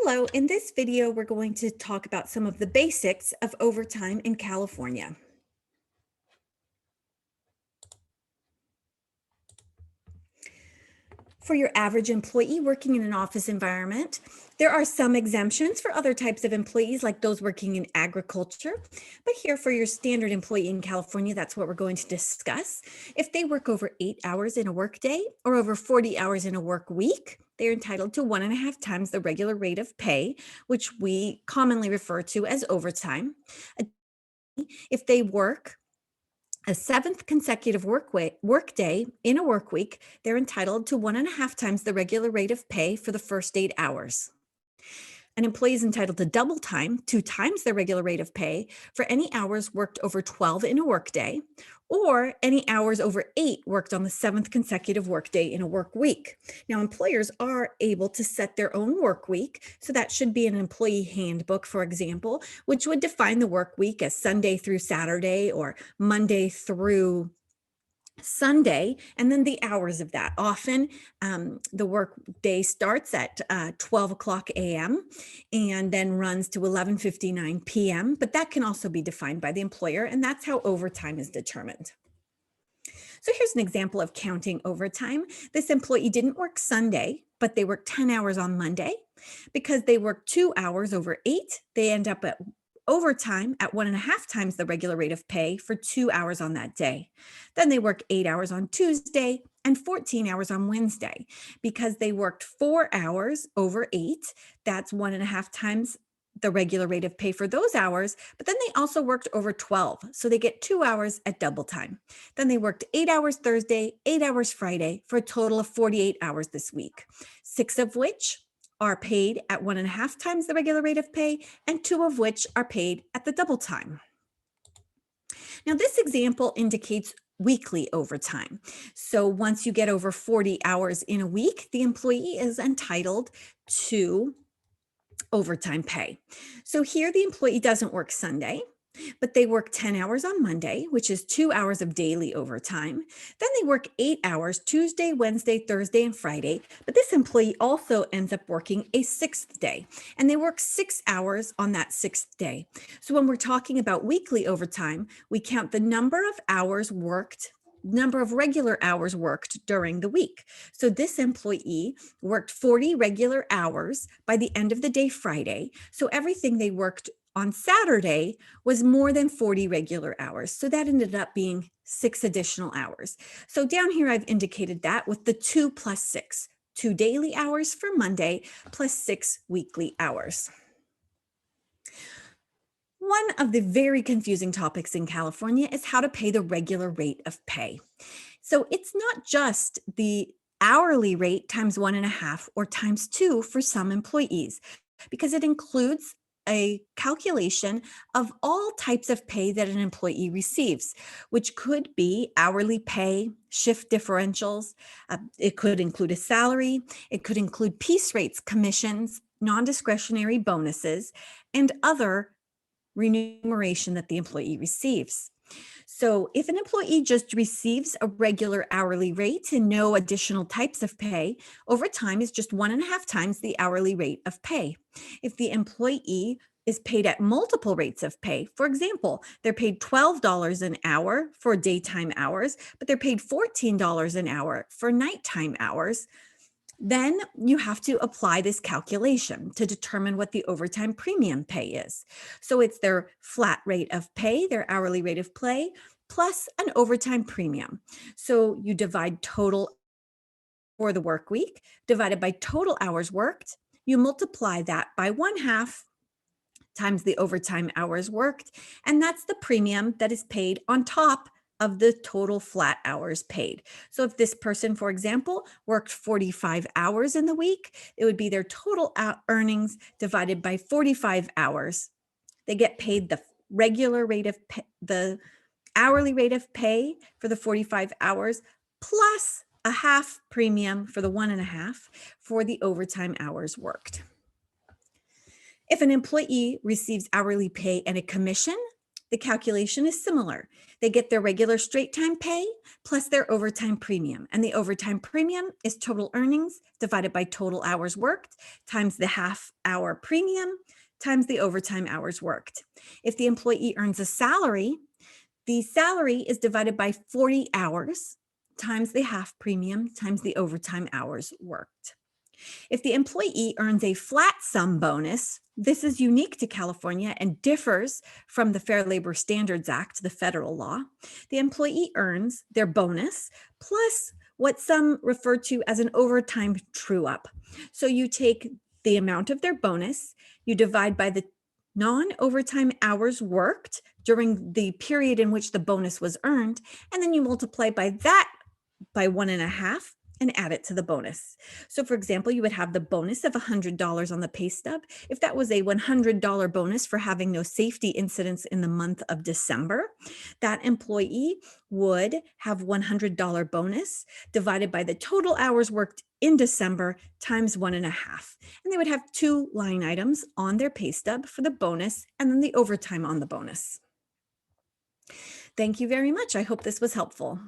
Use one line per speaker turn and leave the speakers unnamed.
Hello, in this video, we're going to talk about some of the basics of overtime in California. For your average employee working in an office environment, there are some exemptions for other types of employees, like those working in agriculture. But here for your standard employee in California, that's what we're going to discuss. If they work over 8 hours in a workday or over 40 hours in a work week, they're entitled to 1.5 times the regular rate of pay, which we commonly refer to as overtime. If they work a seventh consecutive workday in a work week, they're entitled to 1.5 times the regular rate of pay for the first 8 hours. An employee is entitled to double time, 2 times their regular rate of pay, for any hours worked over 12 in a workday, or any hours over 8 worked on the seventh consecutive workday in a work week. Now, employers are able to set their own work week, so that should be an employee handbook, for example, which would define the work week as Sunday through Saturday or Monday through Sunday, and then the hours of that. Often the work day starts at 12 o'clock a.m. and then runs to 11:59 p.m., but that can also be defined by the employer, and that's how overtime is determined. So here's an example of counting overtime. This employee didn't work Sunday, but they worked 10 hours on Monday. Because they worked 2 hours over 8, they end up at overtime at 1.5 times the regular rate of pay for 2 hours on that day. Then they work 8 hours on Tuesday and 14 hours on Wednesday. Because they worked 4 hours over 8, that's 1.5 times the regular rate of pay for those hours, but then they also worked over 12. So they get 2 hours at double time. Then they worked 8 hours Thursday, 8 hours Friday, for a total of 48 hours this week, 6 of which are paid at 1.5 times the regular rate of pay, and 2 of which are paid at the double time. Now, this example indicates weekly overtime. So once you get over 40 hours in a week, the employee is entitled to overtime pay. So here the employee doesn't work Sunday, but they work 10 hours on Monday, which is 2 hours of daily overtime. Then they work 8 hours Tuesday, Wednesday, Thursday, and Friday. But this employee also ends up working a 6th day, and they work 6 hours on that 6th day. So when we're talking about weekly overtime, we count the number of hours worked, number of regular hours worked during the week. So this employee worked 40 regular hours by the end of the day Friday. So everything they worked on Saturday was more than 40 regular hours. So that ended up being 6 additional hours. So down here, I've indicated that with the 2 plus 6, 2 daily hours for Monday plus 6 weekly hours. One of the very confusing topics in California is how to pay the regular rate of pay. So it's not just the hourly rate times 1.5 or times 2 for some employees, because it includes a calculation of all types of pay that an employee receives, which could be hourly pay, shift differentials. It could include a salary. It could include piece rates, commissions, non-discretionary bonuses, and other remuneration that the employee receives. So if an employee just receives a regular hourly rate and no additional types of pay, overtime is just 1.5 times the hourly rate of pay. If the employee is paid at multiple rates of pay, for example, they're paid $12 an hour for daytime hours, but they're paid $14 an hour for nighttime hours, then you have to apply this calculation to determine what the overtime premium pay is. So it's their flat rate of pay, their hourly rate of pay, plus an overtime premium. So you divide total for the work week divided by total hours worked. You multiply that by 1/2 times the overtime hours worked, and that's the premium that is paid on top of the total flat hours paid. So if this person, for example, worked 45 hours in the week, it would be their total earnings divided by 45 hours. They get paid the regular rate of pay, the hourly rate of pay for the 45 hours, plus a half premium for the 1.5 for the overtime hours worked. If an employee receives hourly pay and a commission, The calculation is similar. They get their regular straight time pay plus their overtime premium. And the overtime premium is total earnings divided by total hours worked times the half hour premium times the overtime hours worked. If the employee earns a salary, the salary is divided by 40 hours times the half premium times the overtime hours worked. If the employee earns a flat sum bonus, this is unique to California and differs from the Fair Labor Standards Act, the federal law. The employee earns their bonus plus what some refer to as an overtime true-up. So you take the amount of their bonus, you divide by the non-overtime hours worked during the period in which the bonus was earned, and then you multiply by that by 1.5 and add it to the bonus. So for example, you would have the bonus of $100 on the pay stub. If that was a $100 bonus for having no safety incidents in the month of December, that employee would have $100 bonus divided by the total hours worked in December times 1.5. And they would have 2 line items on their pay stub for the bonus and then the overtime on the bonus. Thank you very much. I hope this was helpful.